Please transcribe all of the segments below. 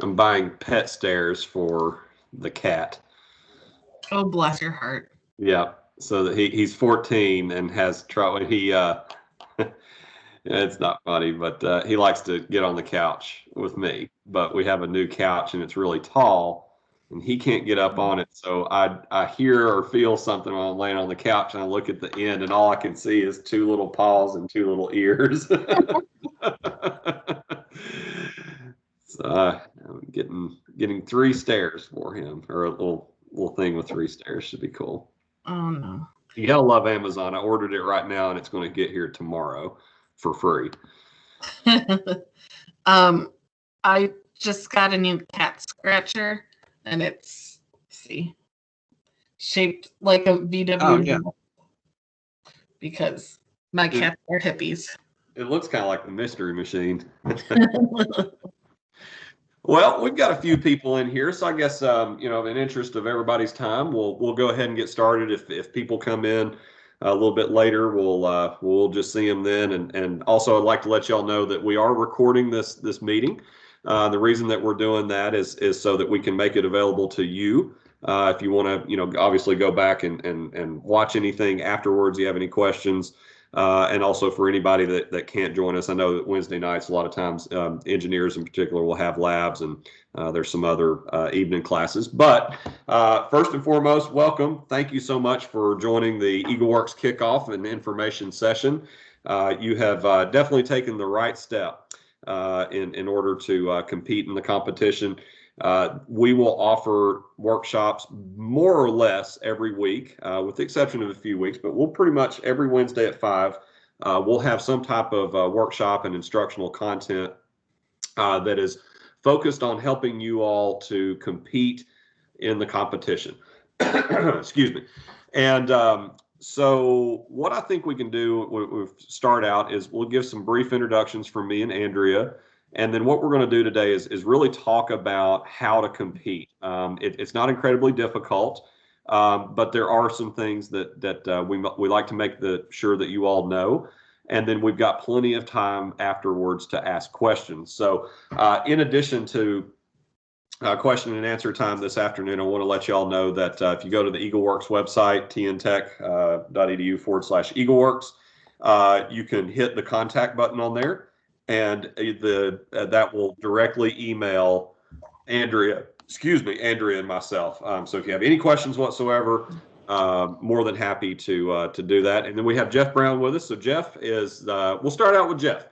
I'm buying pet stairs for the cat. Oh, bless your heart. Yeah. So that he's 14 and has trouble. It's not funny, but he likes to get on the couch with me. But we have a new couch and it's really tall, and he can't get up on it. So I hear or feel something when I'm laying on the couch, and I look at the end, and all I can see is two little paws and two little ears. So I'm getting three stairs for him, or a little thing with three stairs should be cool. Oh no. You gotta love Amazon. I ordered it right now, and it's going to get here tomorrow for free. I just got a new cat scratcher, and it's shaped like a VW. Oh, yeah. Because my cats are hippies. It looks kind of like the Mystery Machine. Well, we've got a few people in here, so I guess in interest of everybody's time, we'll go ahead and get started. If people come in a little bit later, we'll just see them then. And also, I'd like to let y'all know that we are recording this meeting. The reason that we're doing that is so that we can make it available to you. If you want to, obviously go back and watch anything afterwards, you have any questions. And also for anybody that can't join us, I know that Wednesday nights, a lot of times, engineers in particular will have labs, and there's some other evening classes. But first and foremost, welcome. Thank you so much for joining the EagleWorks Kickoff and Information Session. You have definitely taken the right step in order to compete in the competition. We will offer workshops more or less every week, with the exception of a few weeks, but we'll pretty much every Wednesday at 5, we'll have some type of workshop and instructional content that is focused on helping you all to compete in the competition. Excuse me. And so what I think we can do, we'll start out is we'll give some brief introductions from me and Andrea. And then what we're going to do today is really talk about how to compete. It's not incredibly difficult, but there are some things that we like to make sure that you all know. And then we've got plenty of time afterwards to ask questions. So in addition to question and answer time this afternoon, I want to let you all know that if you go to the EagleWorks website, tntech.edu/EagleWorks, you can hit the contact button on there. And that will directly email Andrea and myself. So if you have any questions whatsoever, more than happy to do that. And then we have Jeff Brown with us. So Jeff is, we'll start out with Jeff.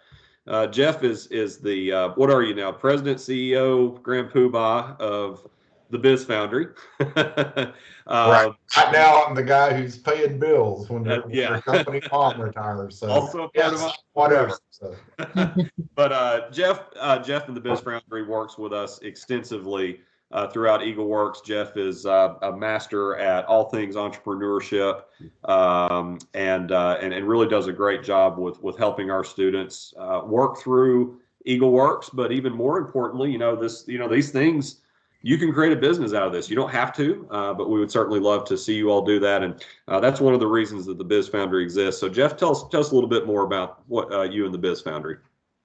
Jeff is the, what are you now? President, CEO, Grand Poobah of the Biz Foundry. Right now, I'm the guy who's paying bills when your company mom retires. So also a part of whatever. So. But Jeff and the Biz Foundry works with us extensively throughout EagleWorks. Jeff is a master at all things entrepreneurship, and really does a great job with helping our students work through EagleWorks. But even more importantly, these things, you can create a business out of this. You don't have to, but we would certainly love to see you all do that. And that's one of the reasons that the Biz Foundry exists. So Jeff, tell us a little bit more about what you and the Biz Foundry.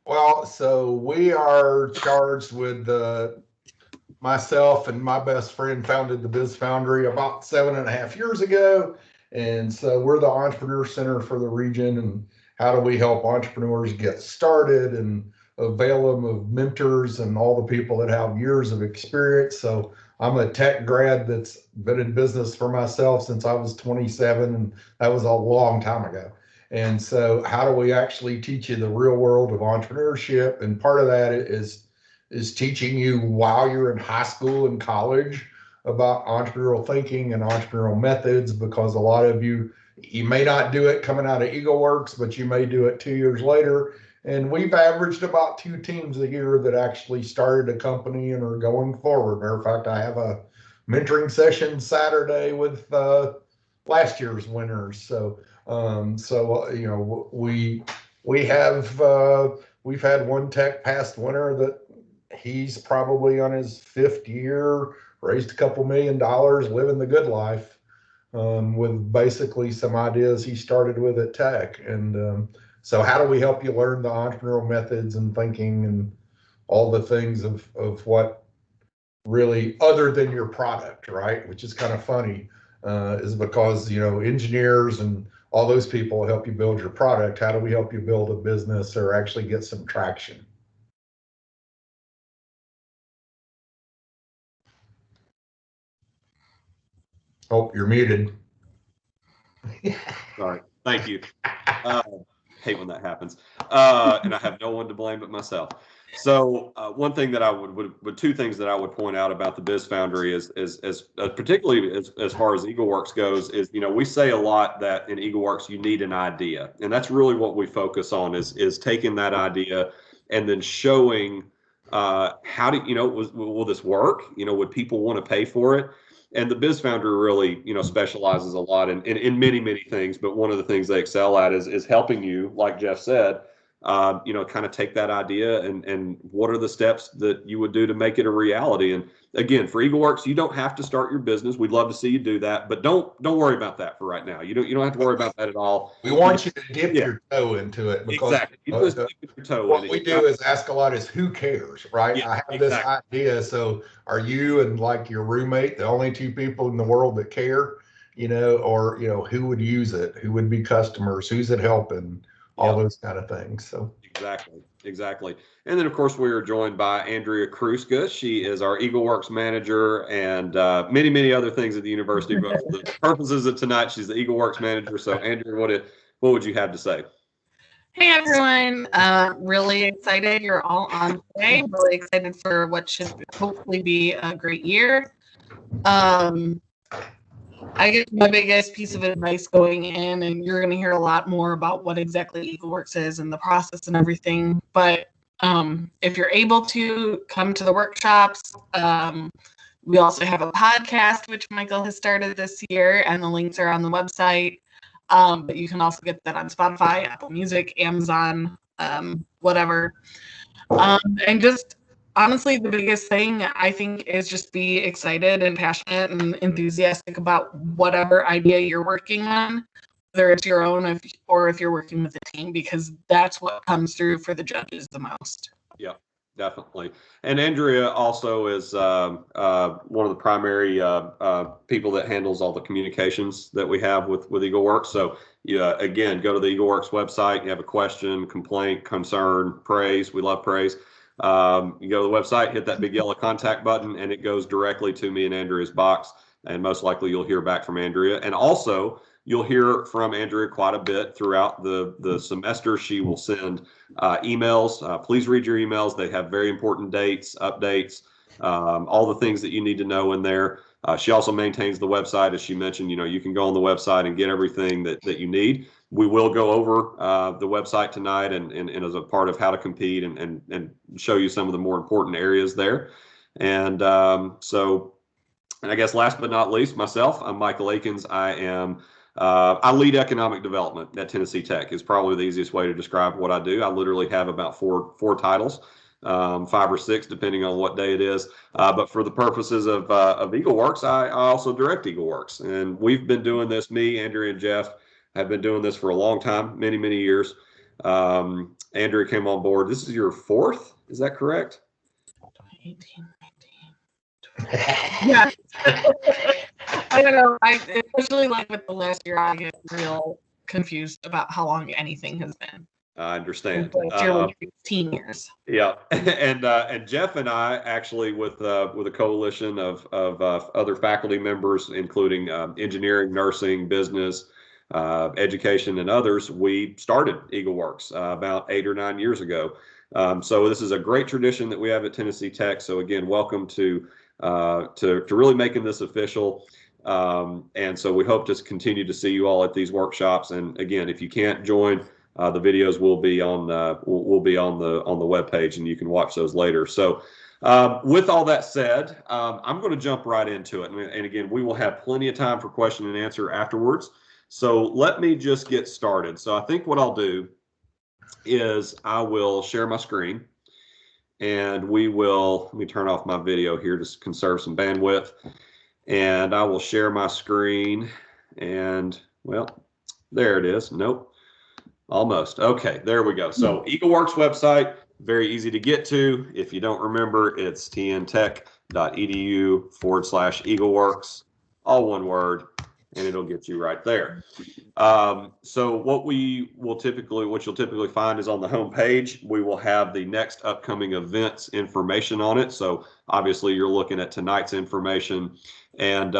Well, so we are charged with myself and my best friend founded the Biz Foundry about 7.5 years ago. And so we're the entrepreneur center for the region. And how do we help entrepreneurs get started and avail them of mentors and all the people that have years of experience. So I'm a tech grad that's been in business for myself since I was 27, and that was a long time ago. And so how do we actually teach you the real world of entrepreneurship? And part of that is teaching you while you're in high school and college about entrepreneurial thinking and entrepreneurial methods, because a lot of you may not do it coming out of EagleWorks, but you may do it 2 years later. And we've averaged about 2 teams a year that actually started a company and are going forward. Matter of fact, I have a mentoring session Saturday with last year's winners. So we've had one tech past winner that he's probably on his 5th year, raised a couple $1 million, living the good life, with basically some ideas he started with at Tech. And so how do we help you learn the entrepreneurial methods and thinking and all the things of what really other than your product, right? Which is kind of funny, is because, engineers and all those people help you build your product. How do we help you build a business or actually get some traction? Oh, you're muted. Sorry. Thank you. Hate when that happens. And I have no one to blame but myself. So one thing that I would two things that I would point out about the Biz Foundry is particularly as far as EagleWorks goes is, we say a lot that in EagleWorks you need an idea, and that's really what we focus on is taking that idea and then showing how do will this work? Would people want to pay for it? And the Biz Founder really, specializes a lot in many things. But one of the things they excel at is helping you, like Jeff said, kind of take that idea and what are the steps that you would do to make it a reality. And again, for EagleWorks, you don't have to start your business. We'd love to see you do that, but don't worry about that for right now. You don't have to worry about that at all. We want you to dip your toe into it, because exactly. You just dip your toe what in we it. do is ask a lot is who cares, right? Yeah, I have exactly. this idea. So are you and like your roommate the only two people in the world that care, or, who would use it? Who would be customers? Who's it helping? All those kind of things. So exactly. And then of course we are joined by Andrea Kruska. She is our EagleWorks manager and many other things at the university. But for the purposes of tonight, she's the EagleWorks manager. So Andrea, what would you have to say? Hey everyone, really excited you're all on today. Really excited for what should hopefully be a great year. I guess my biggest piece of advice going in, and you're going to hear a lot more about what exactly EagleWorks is and the process and everything, but if you're able to come to the workshops, we also have a podcast, which Michael has started this year, and the links are on the website. But you can also get that on Spotify, Apple Music, Amazon, whatever. And just honestly, the biggest thing I think is just be excited and passionate and enthusiastic about whatever idea you're working on, whether it's your own or if you're working with a team, because that's what comes through for the judges the most. Yeah, definitely. And Andrea also is one of the primary people that handles all the communications that we have with EagleWorks. So again, go to the EagleWorks website. You have a question, complaint, concern, praise. We love praise. You go to the website, hit that big yellow contact button, and it goes directly to me and Andrea's box. And most likely you'll hear back from Andrea. And also you'll hear from Andrea quite a bit throughout the semester. She will send emails. Please read your emails. They have very important dates, updates, all the things that you need to know in there. She also maintains the website. As she mentioned, you can go on the website and get everything that you need. We will go over the website tonight and as a part of how to compete and show you some of the more important areas there. And and I guess last but not least, myself, I'm Michael Akins. I lead economic development at Tennessee Tech is probably the easiest way to describe what I do. I literally have about four titles, 5 or 6, depending on what day it is. But for the purposes of EagleWorks, I also direct EagleWorks. And we've been doing this, me, Andrea, and Jeff have been doing this for a long time, many years. Andrea came on board. This is your 4th, is that correct? 2018, 19. Yeah. I don't know. Especially like with the last year, I get real confused about how long anything has been. I understand. Like 16 years. Yeah, and Jeff and I actually with a coalition of other faculty members, including engineering, nursing, business, education, and others, we started EagleWorks about 8 or 9 years ago. So this is a great tradition that we have at Tennessee Tech. So again, welcome to really making this official. And so we hope to continue to see you all at these workshops. And again, if you can't join, the videos will be on the webpage, and you can watch those later. So with all that said, I'm going to jump right into it. And again, we will have plenty of time for question and answer afterwards. So let me just get started. So I think what I'll do is I will share my screen, and let me turn off my video here to conserve some bandwidth. And I will share my screen, and well, there it is. Nope. Almost. Okay, there we go. So EagleWorks website, very easy to get to. If you don't remember, it's tntech.edu/EagleWorks, all one word, and it'll get you right there. So what you'll typically find is on the home page, we will have the next upcoming events information on it. So obviously you're looking at tonight's information, and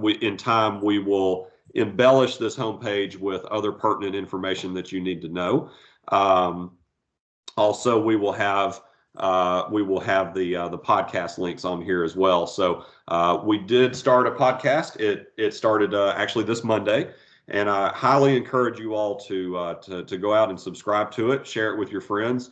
we will embellish this homepage with other pertinent information that you need to know. Also, we will have the podcast links on here as well. So we did start a podcast. It started actually this Monday, and I highly encourage you all to go out and subscribe to it, share it with your friends.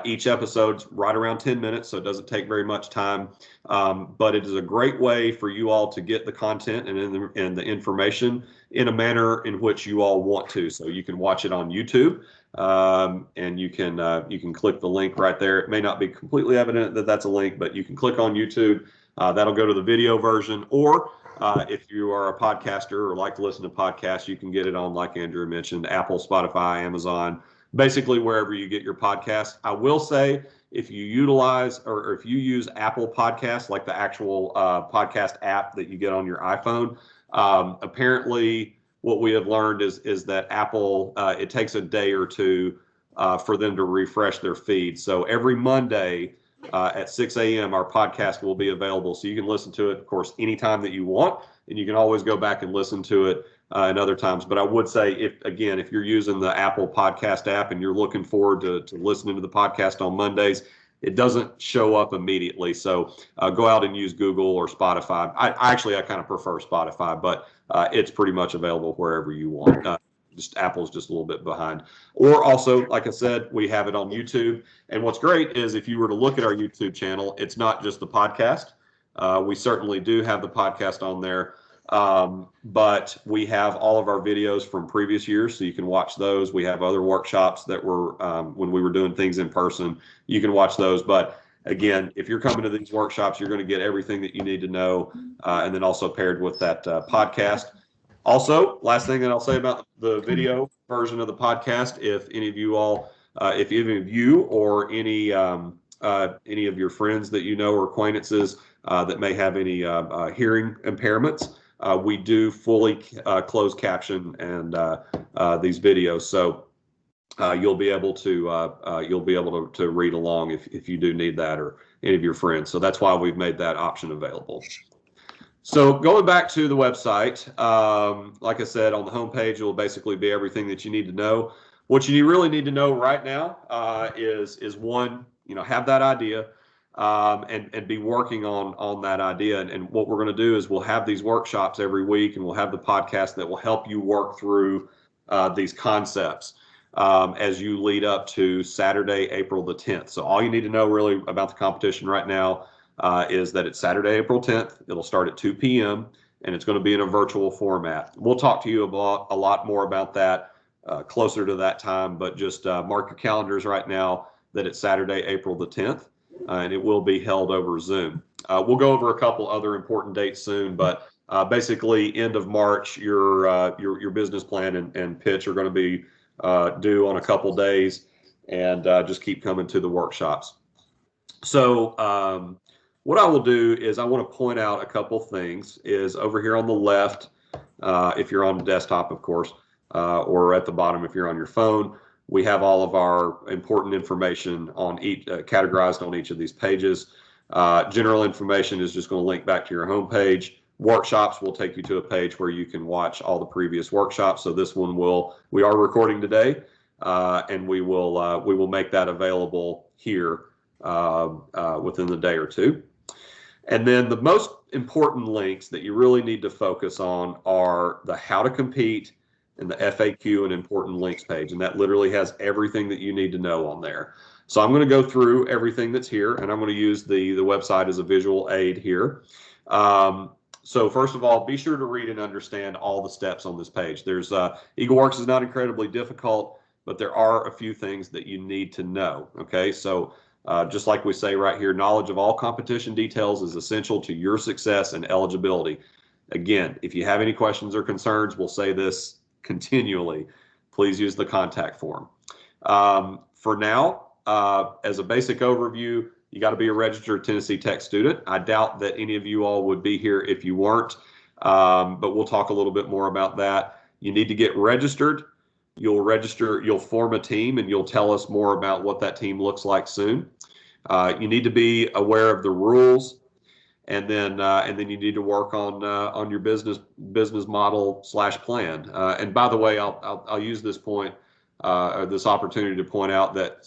Each episode's right around 10 minutes, so it doesn't take very much time. But it is a great way for you all to get the content and the information in a manner in which you all want to. So you can watch it on YouTube, and you can click the link right there. It may not be completely evident that that's a link, but you can click on YouTube. That'll go to the video version, or if you are a podcaster or like to listen to podcasts, you can get it on, like Andrew mentioned, Apple, Spotify, Amazon, basically wherever you get your podcasts. I will say, if you utilize or if you use Apple Podcasts, like the actual podcast app that you get on your iPhone, apparently what we have learned is that Apple, it takes a day or two for them to refresh their feed. So every Monday at 6 a.m., our podcast will be available. So you can listen to it, of course, anytime that you want, and you can always go back and listen to it in other times. But I would say, if you're using the Apple Podcast app and you're looking forward to listening to the podcast on Mondays, it doesn't show up immediately. So go out and use Google or Spotify. I kind of prefer Spotify, but it's pretty much available wherever you want. Apple's just a little bit behind. Or also, like I said, we have it on YouTube. And what's great is if you were to look at our YouTube channel, it's not just the podcast. We certainly do have the podcast on there. But we have all of our videos from previous years, so you can watch those. We have other workshops that were when we were doing things in person. You can watch those. But again, if you're coming to these workshops, you're going to get everything that you need to know, and then also paired with that podcast. Also, last thing that I'll say about the video version of the podcast, if any of you all, if any of you or any of your friends that you know or acquaintances that may have any hearing impairments, we do fully closed caption and these videos, so you'll be able to read along if you do need that, or any of your friends. So that's why we've made that option available. So going back to the website, like I said, on the homepage, it will basically be everything that you need to know. What you really need to know right now is one, have that idea. And be working on that idea. And what we're going to do is we'll have these workshops every week, and we'll have the podcast that will help you work through these concepts as you lead up to Saturday, April the 10th. So all you need to know really about the competition right now is that it's Saturday, April 10th. It'll start at 2 p.m. and it's going to be in a virtual format. We'll talk to you about a lot more about that closer to that time, but just mark your calendars right now that it's Saturday, April the 10th. And it will be held over Zoom. We'll go over a couple other important dates soon, but basically end of March, your business plan and pitch are going to be due on a couple days, and just keep coming to the workshops. So what I will do is I want to point out a couple things. Is over here on the left, if you're on the desktop, of course, or at the bottom if you're on your phone, we have all of our important information on each categorized on each of these pages. General information is just going to link back to your home page. Workshops will take you to a page where you can watch all the previous workshops. So this one we are recording today, and we will make that available here within the day or two. And then the most important links that you really need to focus on are the how to compete and the FAQ and important links page. And that literally has everything that you need to know on there. So I'm going to go through everything that's here, and I'm going to use the website as a visual aid here. So first of all, be sure to read and understand all the steps on this page. There's EagleWorks is not incredibly difficult, but there are a few things that you need to know. Okay, so just like we say right here, knowledge of all competition details is essential to your success and eligibility. Again, if you have any questions or concerns, we'll say this continually, please use the contact form. For now, as a basic overview, you got to be a registered Tennessee Tech student. I doubt that any of you all would be here if you weren't, but we'll talk a little bit more about that. You need to get registered. You'll register, you'll form a team, and you'll tell us more about what that team looks like soon. You need to be aware of the rules, and then you need to work on your business model / plan. And by the way, I'll use this point or this opportunity to point out that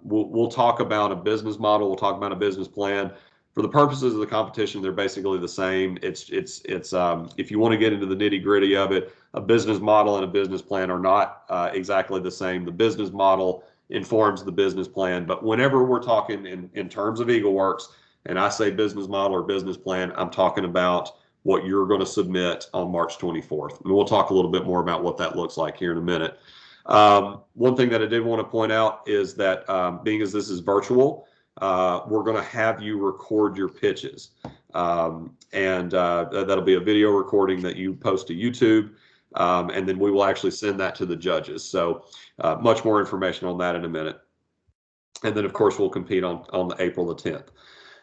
we'll talk about a business model, we'll talk about a business plan. For the purposes of the competition, they're basically the same. It's if you want to get into the nitty gritty of it, a business model and a business plan are not exactly the same. The business model informs the business plan, but whenever we're talking in terms of EagleWorks, and I say business model or business plan, I'm talking about what you're going to submit on March 24th. And we'll talk a little bit more about what that looks like here in a minute. One thing that I did want to point out is that being as this is virtual, we're going to have you record your pitches. And that'll be a video recording that you post to YouTube. And then we will actually send that to the judges. So much more information on that in a minute. And then, of course, we'll compete on April the 10th.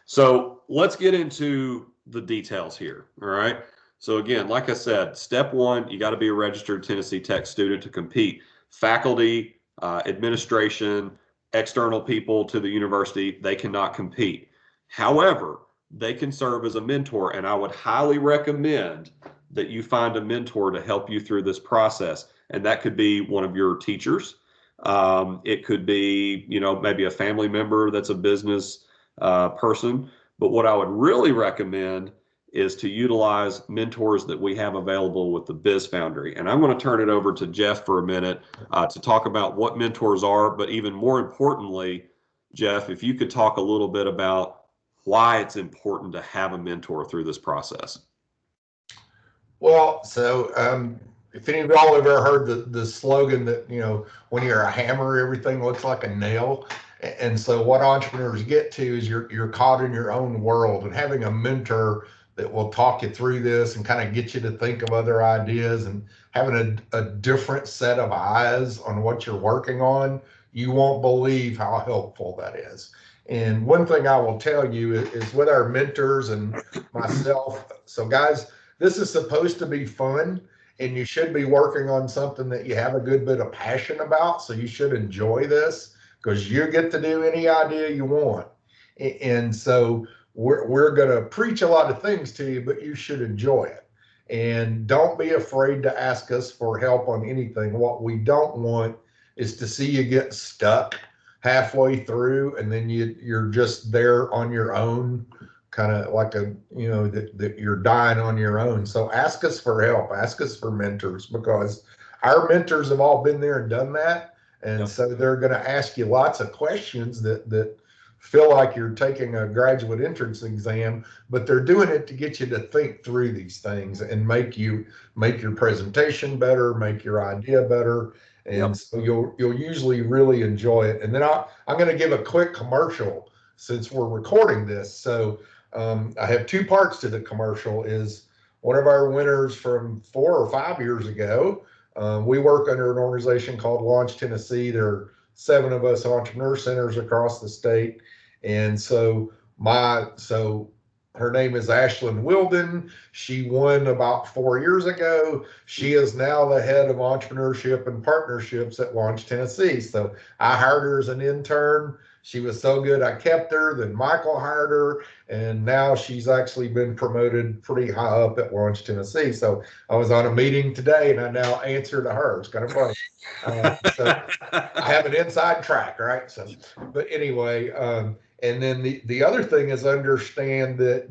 So let's get into the details here. All right. So again, like I said, step one, you got to be a registered Tennessee Tech student to compete. Faculty, administration, external people to the university, they cannot compete. However, they can serve as a mentor, and I would highly recommend that you find a mentor to help you through this process. And that could be one of your teachers. It could be, maybe a family member that's a business person. But what I would really recommend is to utilize mentors that we have available with the Biz Foundry. And I'm going to turn it over to Jeff for a minute to talk about what mentors are, but even more importantly, Jeff, if you could talk a little bit about why it's important to have a mentor through this process. Well, so if any of y'all have ever heard the slogan that, when you're a hammer, everything looks like a nail. And so what entrepreneurs get to is you're caught in your own world, and having a mentor that will talk you through this and kind of get you to think of other ideas and having a different set of eyes on what you're working on, you won't believe how helpful that is. And one thing I will tell you is with our mentors and myself, so guys, this is supposed to be fun, and you should be working on something that you have a good bit of passion about. So you should enjoy this, because you get to do any idea you want. And so we're going to preach a lot of things to you, but you should enjoy it. And don't be afraid to ask us for help on anything. What we don't want is to see you get stuck halfway through, and then you're just there on your own, kind of like that you're dying on your own. So ask us for help, ask us for mentors, because our mentors have all been there and done that. And Yep. So they're going to ask you lots of questions that feel like you're taking a graduate entrance exam, but they're doing it to get you to think through these things and make your presentation better, make your idea better. And Yep. So you'll usually really enjoy it. And then I'm going to give a quick commercial since we're recording this. So I have two parts to the commercial. Is one of our winners from 4 or 5 years ago. We work under an organization called Launch Tennessee. There are 7 of us entrepreneur centers across the state. And so her name is Ashlyn Wilden. She won about 4 years ago. She is now the head of entrepreneurship and partnerships at Launch Tennessee. So I hired her as an intern. She was so good, I kept her. Then Michael hired her, and now she's actually been promoted pretty high up at Launch Tennessee. So I was on a meeting today, and I now answer to her. It's kind of funny. So I have an inside track, right? So, but anyway, and then the other thing is understand that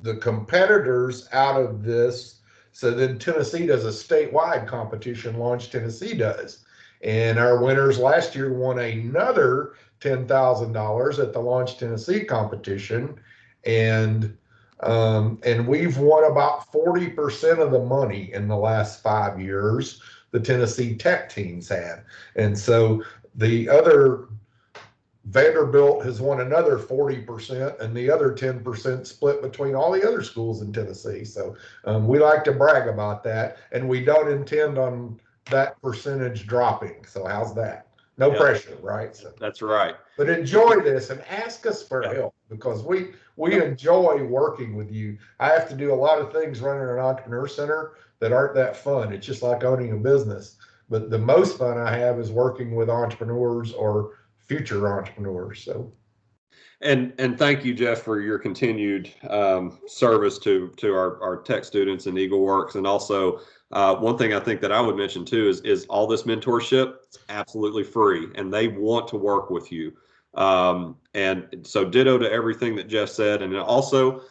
the competitors out of this. So then Tennessee does a statewide competition. Launch Tennessee does. And our winners last year won another $10,000 at the Launch Tennessee competition. And we've won about 40% of the money in the last 5 years, the Tennessee Tech teams had. And so the other Vanderbilt has won another 40%, and the other 10% split between all the other schools in Tennessee. So we like to brag about that, and we don't intend on that percentage dropping. So how's that? No Yep. pressure, right? So, That's right. but enjoy this and ask us for Yep. help, because we Yep. enjoy working with you. I have to do a lot of things running an entrepreneur center that aren't that fun. It's just like owning a business. But the most fun I have is working with entrepreneurs or future entrepreneurs. So, And thank you, Jeff, for your continued service to our tech students in EagleWorks. And also, one thing I think that I would mention too is all this mentorship is absolutely free, and they want to work with you. And so, ditto to everything that Jeff said. And also,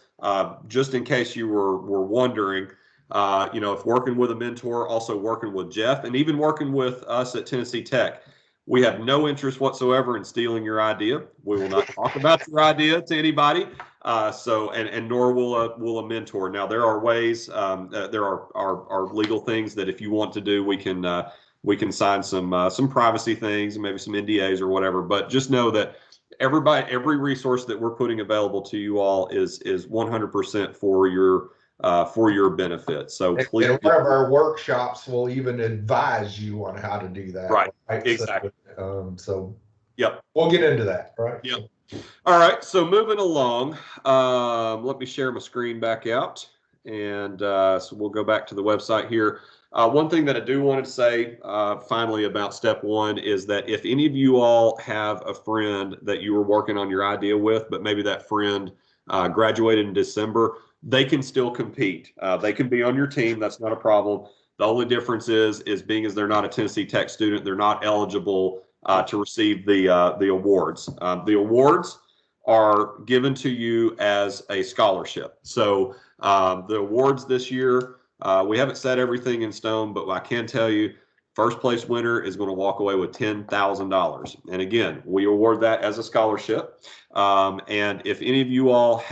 just in case you were wondering, if working with a mentor, also working with Jeff, and even working with us at Tennessee Tech. We have no interest whatsoever in stealing your idea. We will not talk about your idea to anybody. And nor will a mentor. Now there are ways. There are legal things that if you want to do, we can sign some privacy things and maybe some NDAs or whatever. But just know that every resource that we're putting available to you all is 100% for your benefit. So please. and one of our workshops will even advise you on how to do that. Right. Exactly. So yep. We'll get into that. Right. Yep. All right. So moving along, let me share my screen back out. And so we'll go back to the website here. One thing that I do want to say finally about step one is that if any of you all have a friend that you were working on your idea with, but maybe that friend graduated in December, they can still compete. They can be on your team. That's not a problem. The only difference is being as they're not a Tennessee Tech student, they're not eligible to receive the awards. The awards are given to you as a scholarship. So the awards this year, we haven't set everything in stone, but I can tell you, first place winner is going to walk away with $10,000. And again, we award that as a scholarship. And if any of you all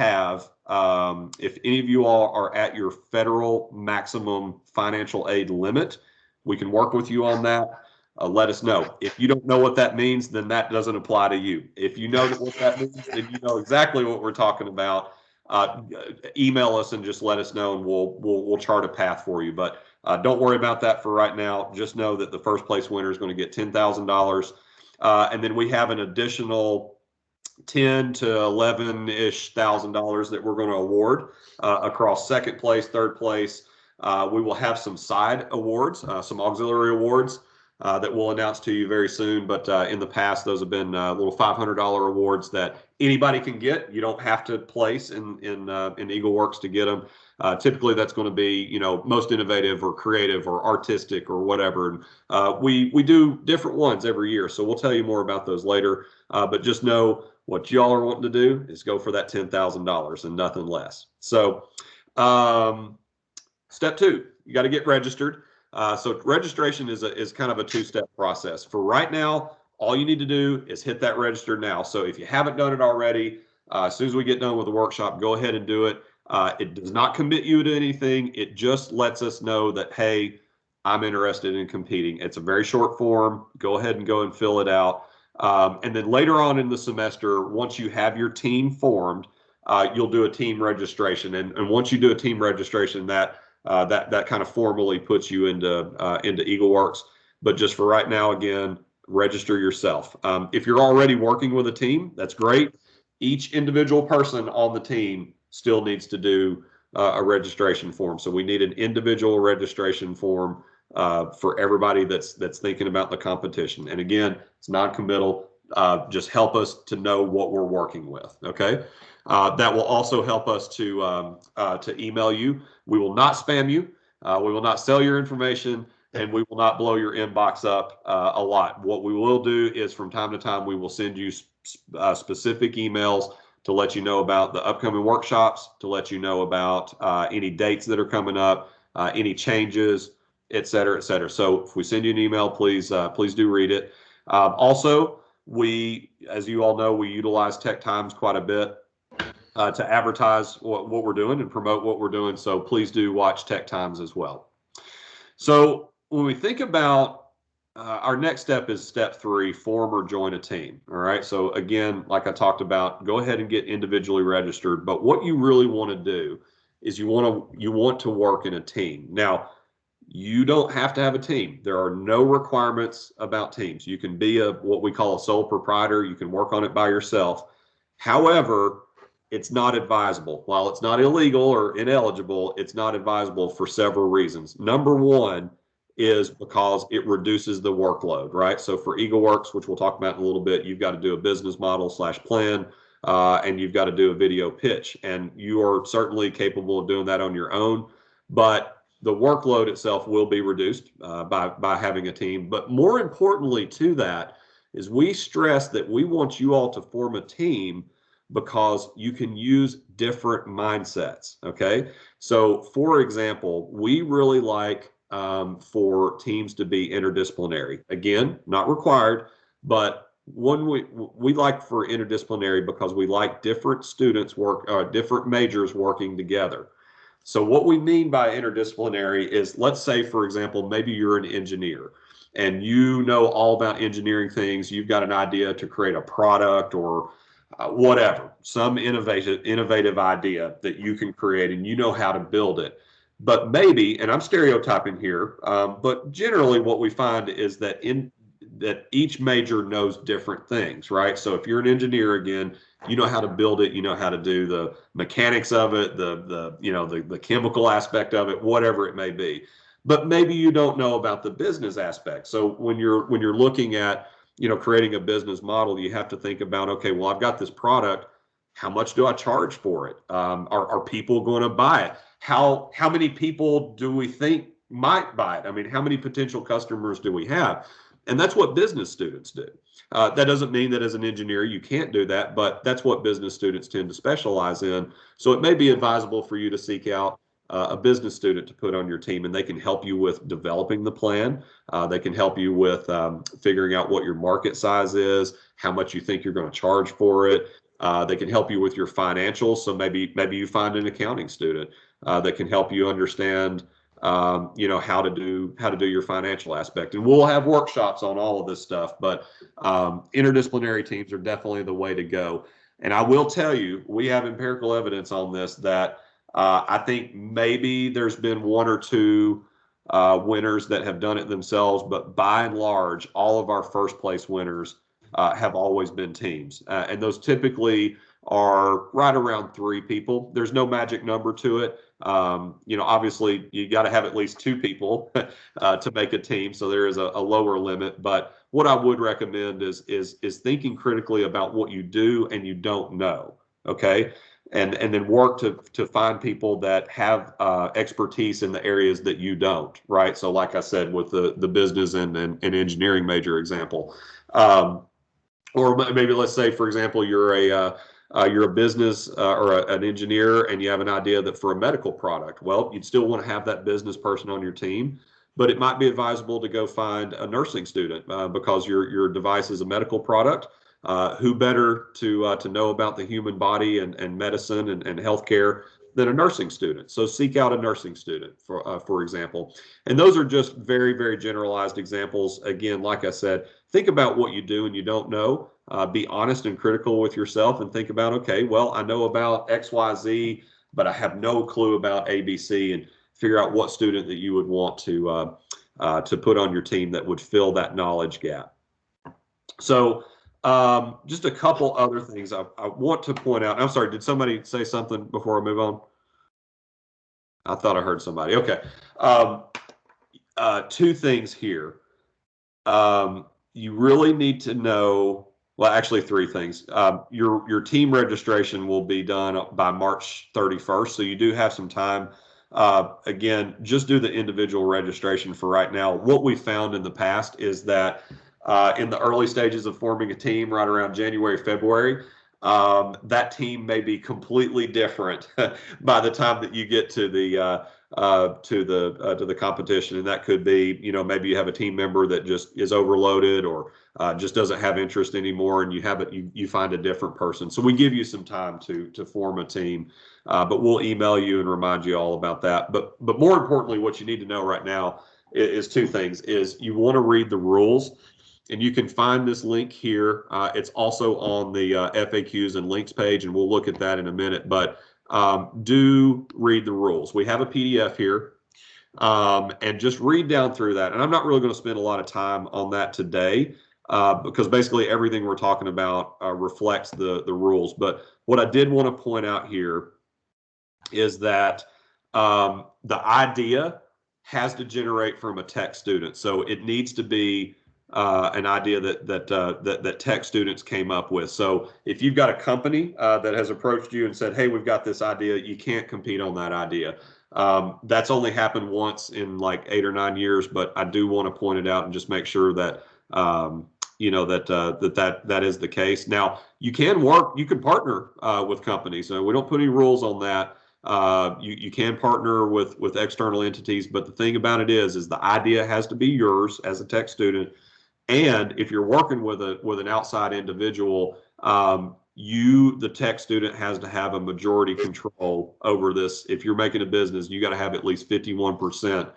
are at your federal maximum financial aid limit, we can work with you on that. Let us know. If you don't know what that means, then that doesn't apply to you. If you know what that means, then you know exactly what we're talking about. Email us and just let us know, and we'll chart a path for you. But don't worry about that for right now. Just know that the first place winner is going to get $10,000, and then we have an additional 10 to 11-ish thousand dollars that we're going to award across second place, third place. We will have some side awards, some auxiliary awards that we'll announce to you very soon. But in the past, those have been little $500 awards that anybody can get. You don't have to place in EagleWorks to get them. Typically, that's going to be most innovative or creative or artistic or whatever. And we do different ones every year, so we'll tell you more about those later. But just know what y'all are wanting to do is go for that $10,000 and nothing less. So step two, you got to get registered. So registration is kind of a two-step process. For right now, all you need to do is hit that register now. So if you haven't done it already, as soon as we get done with the workshop, go ahead and do it. It does not commit you to anything. It just lets us know that, hey, I'm interested in competing. It's a very short form. Go ahead and fill it out. And then later on in the semester, once you have your team formed, you'll do a team registration. And once you do a team registration, that kind of formally puts you into EagleWorks. But just for right now, again, register yourself. If you're already working with a team, that's great. Each individual person on the team still needs to do a registration form. So we need an individual registration form for everybody that's thinking about the competition. And again, it's non-committal. Just help us to know what we're working with. Okay. That will also help us to email you. We will not spam you. We will not sell your information, and we will not blow your inbox up a lot. What we will do is from time to time, we will send you specific emails to let you know about the upcoming workshops, to let you know about any dates that are coming up, any changes, et cetera, et cetera. So if we send you an email, please do read it. Also, as you all know, we utilize Tech Times quite a bit to advertise what we're doing and promote what we're doing. So please do watch Tech Times as well. So when we think about our next step is step 3, form or join a team. All right. So again, like I talked about, go ahead and get individually registered. But what you really want to do is you want to work in a team. Now, You don't have to have a team. There are no requirements about teams. You can be what we call a sole proprietor. You can work on it by yourself. However, it's not advisable. While it's not illegal or ineligible, it's not advisable for several reasons. Number one is because it reduces the workload, right? So for EagleWorks, which we'll talk about in a little bit, you've got to do a business model / plan, and you've got to do a video pitch. And you are certainly capable of doing that on your own, but the workload itself will be reduced by having a team. But more importantly to that is we stress that we want you all to form a team because you can use different mindsets, okay? So for example, we really like for teams to be interdisciplinary. Again, not required, but one we like for interdisciplinary because we like different students different majors working together. So what we mean by interdisciplinary is, let's say, for example, maybe you're an engineer and you know all about engineering things. You've got an idea to create a product or whatever, some innovative idea that you can create and you know how to build it. But maybe, and I'm stereotyping here, but generally what we find is that each major knows different things, right? So if you're an engineer, again, you know how to build it, you know how to do the mechanics of it, the chemical aspect of it, whatever it may be. But maybe you don't know about the business aspect. So when you're looking at creating a business model, you have to think about, okay, well, I've got this product. How much do I charge for it? Are people going to buy it? How many people do we think might buy it? I mean, how many potential customers do we have? And that's what business students do. That doesn't mean that as an engineer you can't do that, but that's what business students tend to specialize in. So it may be advisable for you to seek out a business student to put on your team, and they can help you with developing the plan. They can help you with figuring out what your market size is, how much you think you're going to charge for it. They can help you with your financials. So maybe you find an accounting student that can help you understand how to do your financial aspect. And we'll have workshops on all of this stuff, but interdisciplinary teams are definitely the way to go. And I will tell you, we have empirical evidence on this that I think maybe there's been one or two winners that have done it themselves, but by and large, all of our first place winners have always been teams. And those typically are right around 3 people. There's no magic number to it. Obviously you got to have at least 2 people to make a team. So there is a lower limit, but what I would recommend is thinking critically about what you do and you don't know. Okay. And then work to find people that have expertise in the areas that you don't, right? So like I said, with the business and engineering major example, or maybe let's say, for example, you're a business or an engineer and you have an idea that for a medical product, well, you'd still want to have that business person on your team, but it might be advisable to go find a nursing student because your device is a medical product. Who better to know about the human body and medicine and healthcare than a nursing student? So seek out a nursing student, for example. And those are just very, very generalized examples. Again, like I said, think about what you do and you don't know. Be honest and critical with yourself and think about, okay, well, I know about XYZ, but I have no clue about ABC, and figure out what student that you would want to put on your team that would fill that knowledge gap. So just a couple other things I want to point out. I'm sorry, did somebody say something before I move on? I thought I heard somebody. Okay. 2 things here. You really need to know, well, actually 3 things. Your team registration will be done by March 31st, so you do have some time. Again, just do the individual registration for right now. What we found in the past is that in the early stages of forming a team, right around January, February, that team may be completely different by the time that you get to the competition, and that could be, maybe you have a team member that just is overloaded or just doesn't have interest anymore, and you find a different person. So we give you some time to form a team, but we'll email you and remind you all about that. But more importantly, what you need to know right now is 2 things: is you want to read the rules. And you can find this link here. It's also on the FAQs and links page, and we'll look at that in a minute. But do read the rules. We have a PDF here. and just read down through that. And I'm not really going to spend a lot of time on that today because basically everything we're talking about reflects the rules. But what I did want to point out here is that the idea has to generate from a tech student. So it needs to be an idea that tech students came up with. So if you've got a company that has approached you and said, "Hey, we've got this idea," you can't compete on that idea. That's only happened once in like 8 or 9 years, but I do want to point it out and just make sure that that is the case. Now you can partner with companies. So we don't put any rules on that. You can partner with external entities, but the thing about it is the idea has to be yours as a tech student. And if you're working with an outside individual, the tech student has to have a majority control over this. If you're making a business, you got to have at least 51%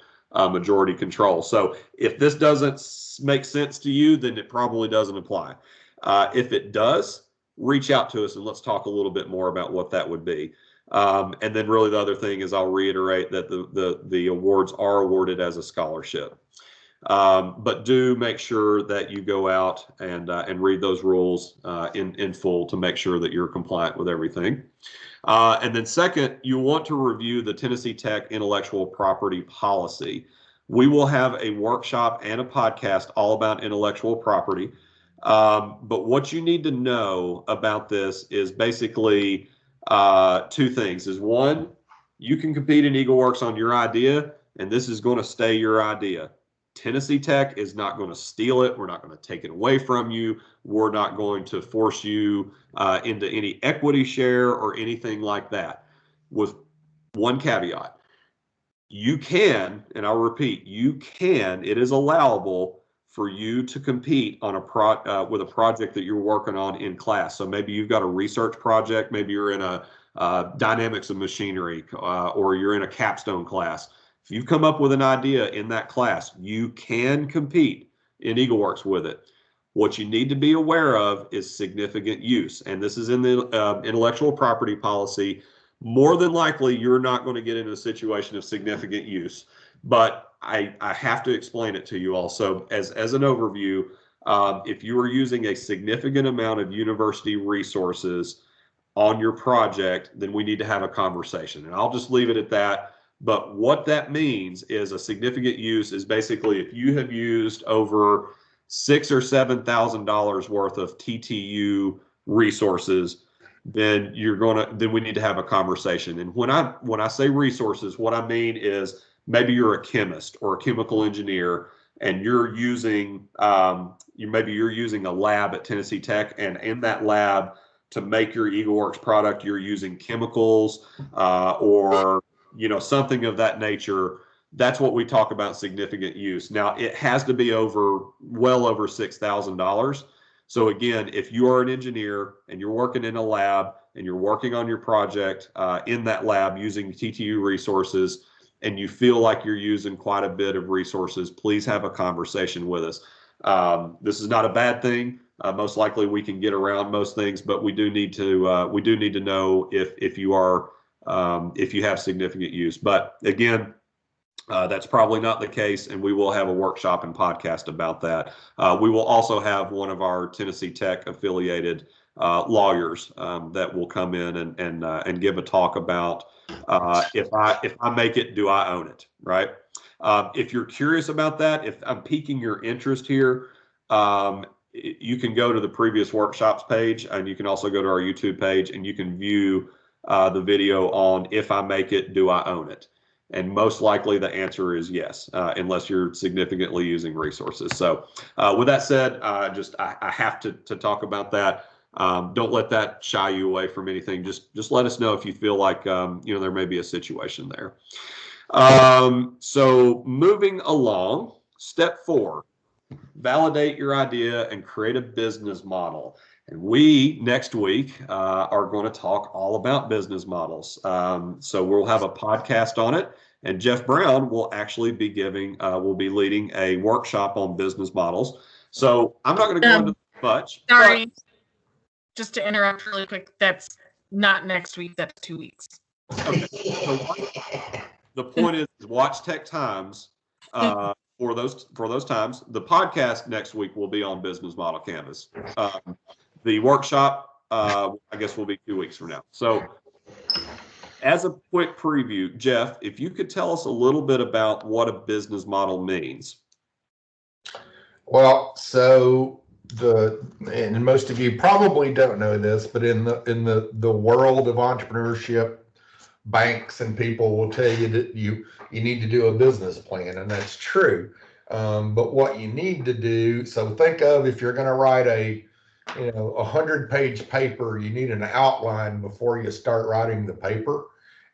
majority control. So if this doesn't make sense to you, then it probably doesn't apply. If it does, reach out to us and let's talk a little bit more about what that would be. And then really the other thing is I'll reiterate that the awards are awarded as a scholarship. But do make sure that you go out and read those rules in full to make sure that you're compliant with everything. And then second, you want to review the Tennessee Tech intellectual property policy. We will have a workshop and a podcast all about intellectual property. But what you need to know about this is basically two things. Is one, you can compete in EagleWorks on your idea, and this is going to stay your idea. Tennessee Tech is not going to steal it. We're not going to take it away from you. We're not going to force you into any equity share or anything like that. With one caveat, you can, and I'll repeat, it is allowable for you to compete on with a project that you're working on in class. So maybe you've got a research project, maybe you're in a dynamics of machinery, or you're in a capstone class. If you've come up with an idea in that class, you can compete in EagleWorks with it. What you need to be aware of is significant use. And this is in the intellectual property policy. More than likely, you're not going to get into a situation of significant use. But I have to explain it to you all. So as an overview, if you are using a significant amount of university resources on your project, then we need to have a conversation. And I'll just leave it at that. But what that means is a significant use is basically if you have used over $6,000 or $7,000 worth of TTU resources, then we need to have a conversation. And when I say resources, what I mean is maybe you're a chemist or a chemical engineer and you're using you're using a lab at Tennessee Tech, and in that lab to make your EagleWorks product, you're using chemicals or something of that nature. That's what we talk about significant use. Now, it has to be well over $6,000. So again, if you are an engineer and you're working in a lab and you're working on your project in that lab using TTU resources, and you feel like you're using quite a bit of resources, please have a conversation with us. This is not a bad thing. Most likely we can get around most things, but we do need to know if you have significant use. But again, that's probably not the case, and we will have a workshop and podcast about that. We will also have one of our Tennessee Tech affiliated lawyers that will come in and give a talk about if I make it, do I own it, right? If you're curious about that, if I'm piquing your interest here, you can go to the previous workshops page, and you can also go to our YouTube page, and you can view the video on if I make it, do I own it? And most likely the answer is yes, unless you're significantly using resources. So with that said, I have to talk about that. Don't let that shy you away from anything. Just let us know if you feel like there may be a situation there. So moving along, step 4, validate your idea and create a business model. And we next week are going to talk all about business models. So we'll have a podcast on it, and Jeff Brown will actually be leading a workshop on business models. So I'm not going to go into much. Sorry, just to interrupt really quick. That's not next week. That's 2 weeks. Okay. the point is watch Tech Times for those times. The podcast next week will be on business model canvas. The workshop, I guess, will be 2 weeks from now. So as a quick preview, Jeff, if you could tell us a little bit about what a business model means. Well, so and most of you probably don't know this, but in the world of entrepreneurship, banks and people will tell you that you need to do a business plan, and that's true. But what you need to do, so think of if you're going to write a 100-page paper, you need an outline before you start writing the paper.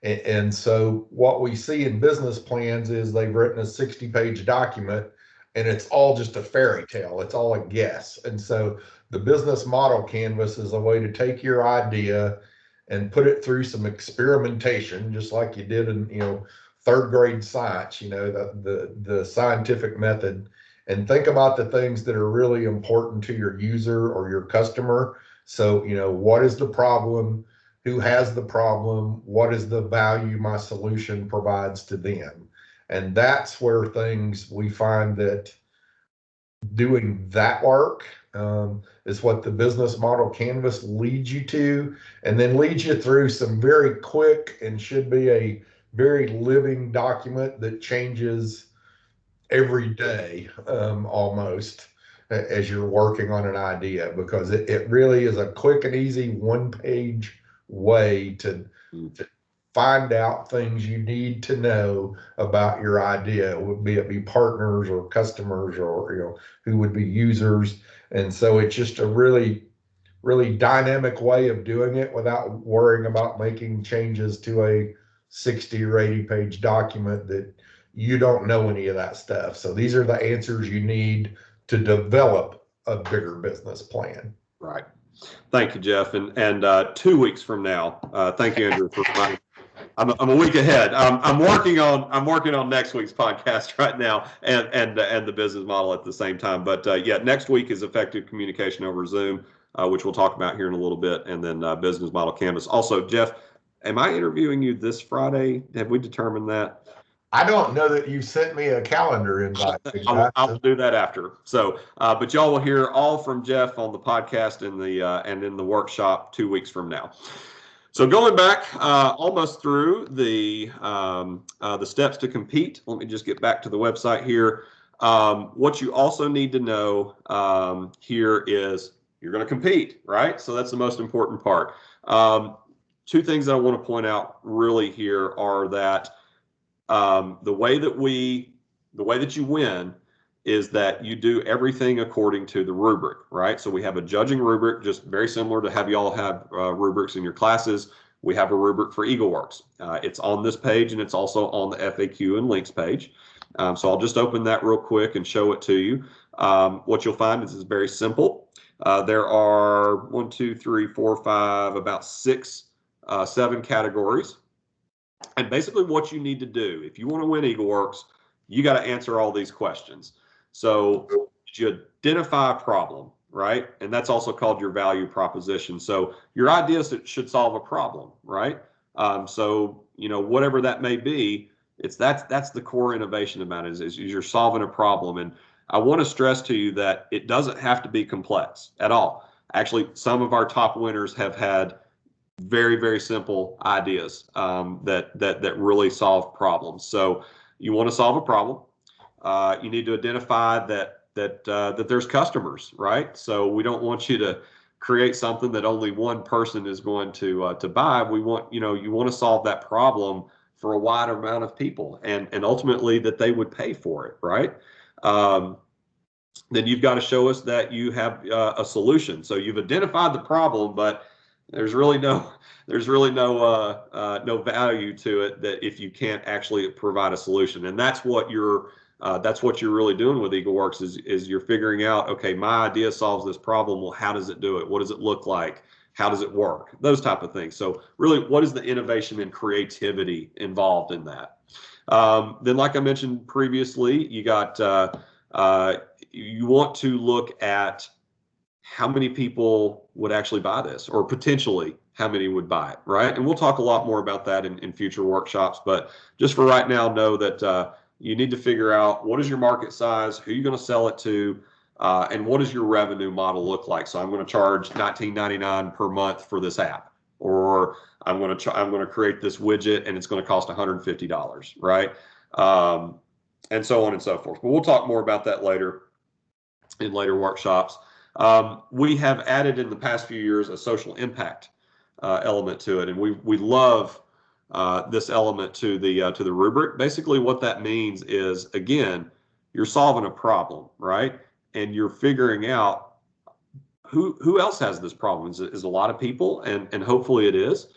And so what we see in business plans is they've written a 60-page document, and it's all just a fairy tale. It's all a guess. And so the business model canvas is a way to take your idea and put it through some experimentation, just like you did in third grade science, the scientific method, and think about the things that are really important to your user or your customer. So, what is the problem? Who has the problem? What is the value my solution provides to them? And that's where we find that doing that work is what the business model canvas leads you to, and then leads you through some very quick and should be a very living document that changes every day almost as you're working on an idea, because it really is a quick and easy one-page way to find out things you need to know about your idea, be it be partners or customers or who would be users. And so it's just a really, really dynamic way of doing it without worrying about making changes to a 60 or 80-page document that you don't know any of that stuff. So these are the answers you need to develop a bigger business plan. Right. Thank you, Jeff. And 2 weeks from now, thank you, Andrew, for reminding. I'm a week ahead. I'm working on next week's podcast right now, and the business model at the same time. But next week is effective communication over Zoom, which we'll talk about here in a little bit, and then business model canvas. Also, Jeff, am I interviewing you this Friday? Have we determined that? I don't know that you sent me a calendar invite. I'll do that after. So, but y'all will hear all from Jeff on the podcast and in the workshop 2 weeks from now. So going back almost through the steps to compete. Let me just get back to the website here. What you also need to know here is you're going to compete, right? So that's the most important part. Two things that I want to point out really here are that the way that you win is that you do everything according to the rubric, right? So we have a judging rubric, just very similar to have you all have rubrics in your classes. We have a rubric for EagleWorks. It's on this page, and it's also on the FAQ and links page. So I'll just open that real quick and show it to you. What you'll find is it's very simple. There are 1, 2, 3, 4, 5, about 6, 7 categories. And basically what you need to do, if you want to win EagleWorks, you got to answer all these questions. So you identify a problem, right? And that's also called your value proposition. So your ideas should solve a problem, right? So, whatever that may be, that's the core innovation about it is you're solving a problem. And I want to stress to you that it doesn't have to be complex at all. Actually, some of our top winners have had very, very simple ideas that really solve problems. So you want to solve a problem. You need to identify that there's customers, right? So we don't want you to create something that only one person is going to buy. We want, you want to solve that problem for a wide amount of people, and ultimately that they would pay for it, right? Then you've got to show us that you have a solution. So you've identified the problem, but there's really no value to it that if you can't actually provide a solution. And that's what you're really doing with EagleWorks is you're figuring out, okay, my idea solves this problem. Well, how does it do it? What does it look like? How does it work? Those type of things. So really, what is the innovation and creativity involved in that? Then, like I mentioned previously, you got you want to look at how many people would actually buy this, or potentially how many would buy it, right? And we'll talk a lot more about that in future workshops. But just for right now, know that you need to figure out what is your market size, who you're going to sell it to, and what does your revenue model look like. So I'm going to charge $19.99 per month for this app, or I'm going to create this widget and it's going to cost $150, right? And so on and so forth. But we'll talk more about that later in later workshops. We have added in the past few years a social impact element to it, and we love this element to the rubric. Basically, what that means is, again, you're solving a problem, right? And you're figuring out who else has this problem. Is a lot of people, and hopefully it is.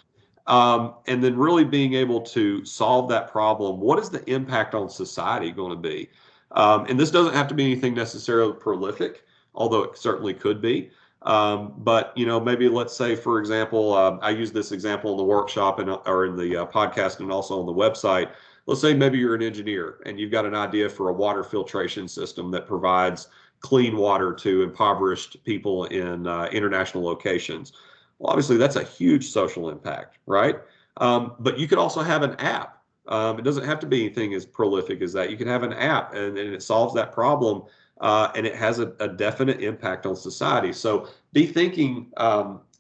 And then really being able to solve that problem. What is the impact on society going to be? And this doesn't have to be anything necessarily prolific, although it certainly could be. But maybe let's say, for example, I use this example in the workshop or in the podcast and also on the website. Let's say maybe you're an engineer and you've got an idea for a water filtration system that provides clean water to impoverished people in international locations. Well, obviously that's a huge social impact, right? But you could also have an app. It doesn't have to be anything as prolific as that. You can have an app and it solves that problem. And it has a definite impact on society. So be thinking,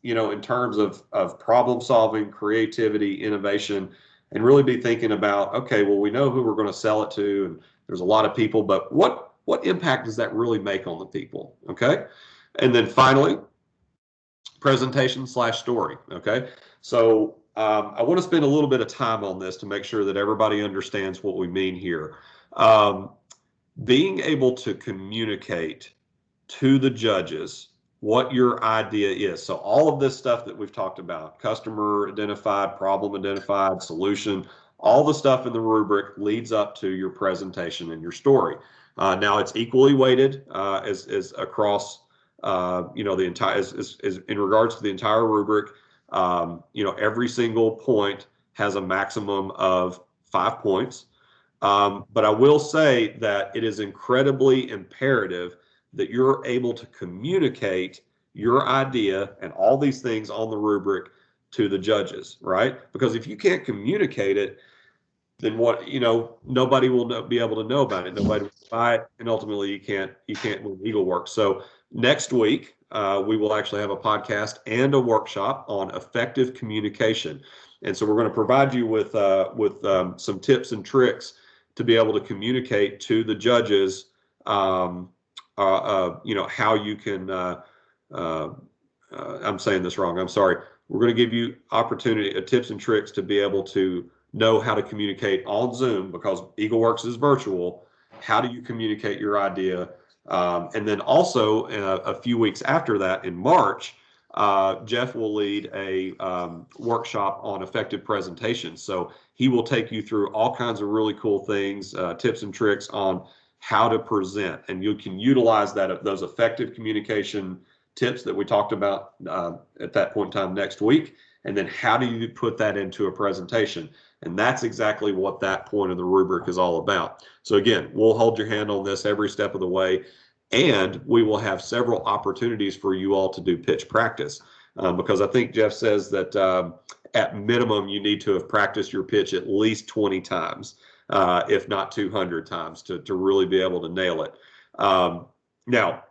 in terms of problem solving, creativity, innovation, and really be thinking about, okay, well, we know who we're going to sell it to, and there's a lot of people, but what impact does that really make on the people? Okay, and then finally, presentation/story. Okay, so I want to spend a little bit of time on this to make sure that everybody understands what we mean here. Being able to communicate to the judges what your idea is. So all of this stuff that we've talked about, customer identified, problem identified, solution, all the stuff in the rubric leads up to your presentation and your story. Now it's equally weighted as across the entire as in regards to the entire rubric. Every single point has a maximum of 5 points. But I will say that it is incredibly imperative that you're able to communicate your idea and all these things on the rubric to the judges, right? Because if you can't communicate it, then nobody will be able to know about it. Nobody will buy it, and ultimately you can't win legal work. So next week we will actually have a podcast and a workshop on effective communication, and so we're going to provide you with some tips and tricks to be able to communicate to the judges, how you can. I'm saying this wrong. I'm sorry. We're going to give you tips and tricks to be able to know how to communicate on Zoom, because EagleWorks is virtual. How do you communicate your idea? And then also a few weeks after that, in March, Jeff will lead a workshop on effective presentation. So he will take you through all kinds of really cool things, tips and tricks on how to present, and you can utilize those effective communication tips that we talked about at that point in time next week. And then how do you put that into a presentation? And that's exactly what that point of the rubric is all about. So again, we'll hold your hand on this every step of the way. And we will have several opportunities for you all to do pitch practice, because I think Jeff says that at minimum you need to have practiced your pitch at least 20 times, if not 200 times, to really be able to nail it. Now,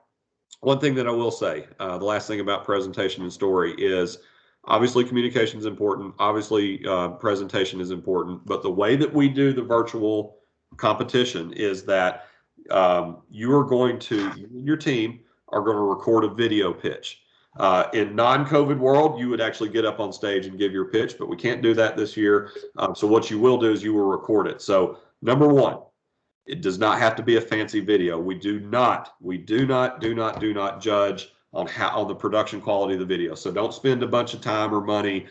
one thing that I will say, the last thing about presentation and story is, obviously communication is important. Obviously presentation is important. But the way that we do the virtual competition is that your team are going to record a video pitch. In non-COVID world, you would actually get up on stage and give your pitch, but we can't do that this year. So what you will do is you will record it. So number one, it does not have to be a fancy video. We do not judge on the production quality of the video. So don't spend a bunch of time or money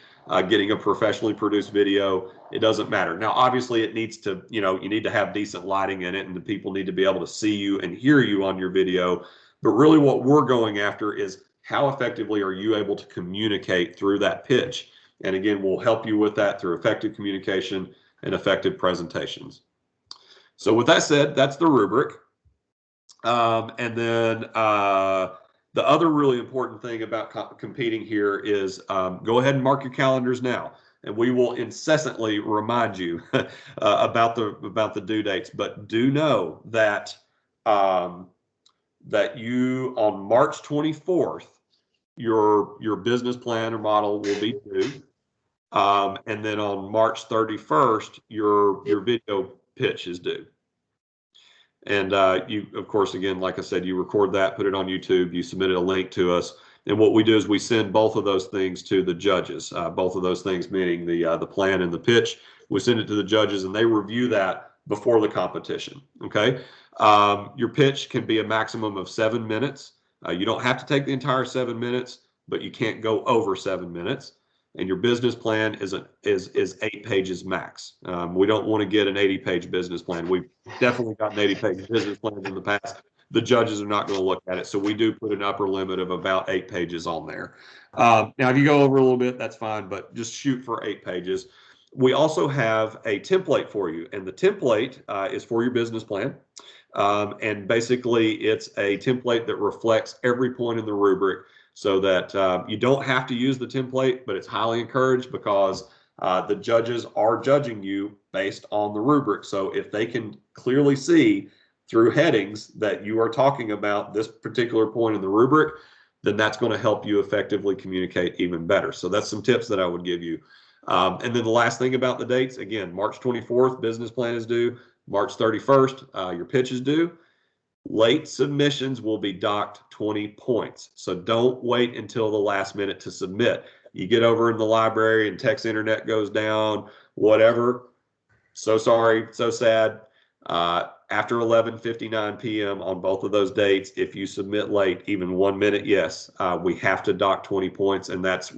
getting a professionally produced video. It doesn't matter. Now, obviously it needs to, you need to have decent lighting in it, and the people need to be able to see you and hear you on your video. But really what we're going after is, how effectively are you able to communicate through that pitch? And again, we'll help you with that through effective communication and effective presentations. So with that said, that's the rubric. And then The other really important thing about competing here is go ahead and mark your calendars now, and we will incessantly remind you about the due dates. But do know that that you on March 24th, your business plan or model will be due, and then on March 31st, your video pitch is due. And you, of course, again, like I said, you record that, put it on YouTube, you submit a link to us. And what we do is we send both of those things to the judges, both of those things meaning the plan and the pitch. We send it to the judges and they review that before the competition. Okay. Your pitch can be a maximum of 7 minutes. You don't have to take the entire 7 minutes, but you can't go over 7 minutes. And your business plan is 8 pages max. We don't want to get an 80-page business plan. We've definitely gotten 80-page business plans in the past. The judges are not going to look at it. So we do put an upper limit of about 8 pages on there. Now, if you go over a little bit, that's fine, but just shoot for 8 pages. We also have a template for you, and the template is for your business plan. And basically, it's a template that reflects every point in the rubric, so that you don't have to use the template, but it's highly encouraged because the judges are judging you based on the rubric. So if they can clearly see through headings that you are talking about this particular point in the rubric, then that's going to help you effectively communicate even better. So that's some tips that I would give you. And then the last thing about the dates, again, March 24th, business plan is due. March 31st, your pitch is due. Late submissions will be docked 20 points. So don't wait until the last minute to submit. You get over in the library and text internet goes down, whatever. So sorry, so sad. After 11:59 p.m. on both of those dates, if you submit late, even 1 minute, yes, we have to dock 20 points, and that's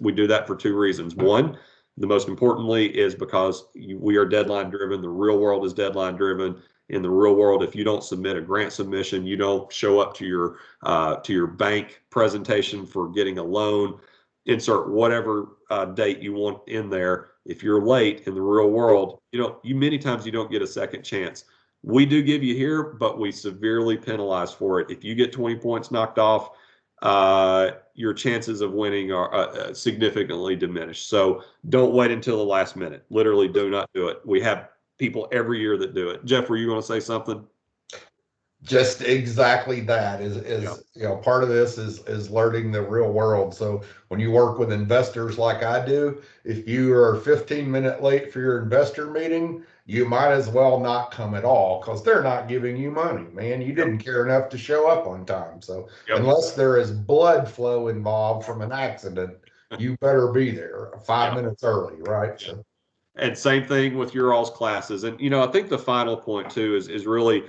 we do that for 2 reasons. One, the most importantly is because we are deadline driven. The real world is deadline driven. In the real world, if you don't submit a grant submission, you don't show up to your bank presentation for getting a loan, insert whatever date you want in there. If you're late in the real world, many times you don't get a second chance. We do give you here, but we severely penalize for it. If you get 20 points knocked off, your chances of winning are significantly diminished. So don't wait until the last minute. Literally, do not do it. We have people every year that do it. Jeff, were you going to say something? Just exactly that part of this is learning the real world. So when you work with investors like I do, if you are 15 minutes late for your investor meeting, you might as well not come at all, because they're not giving you money, man. You didn't care enough to show up on time. So unless there is blood flow involved from an accident, you better be there 5 minutes early, right? So. And same thing with your all's classes. And, I think the final point too is really,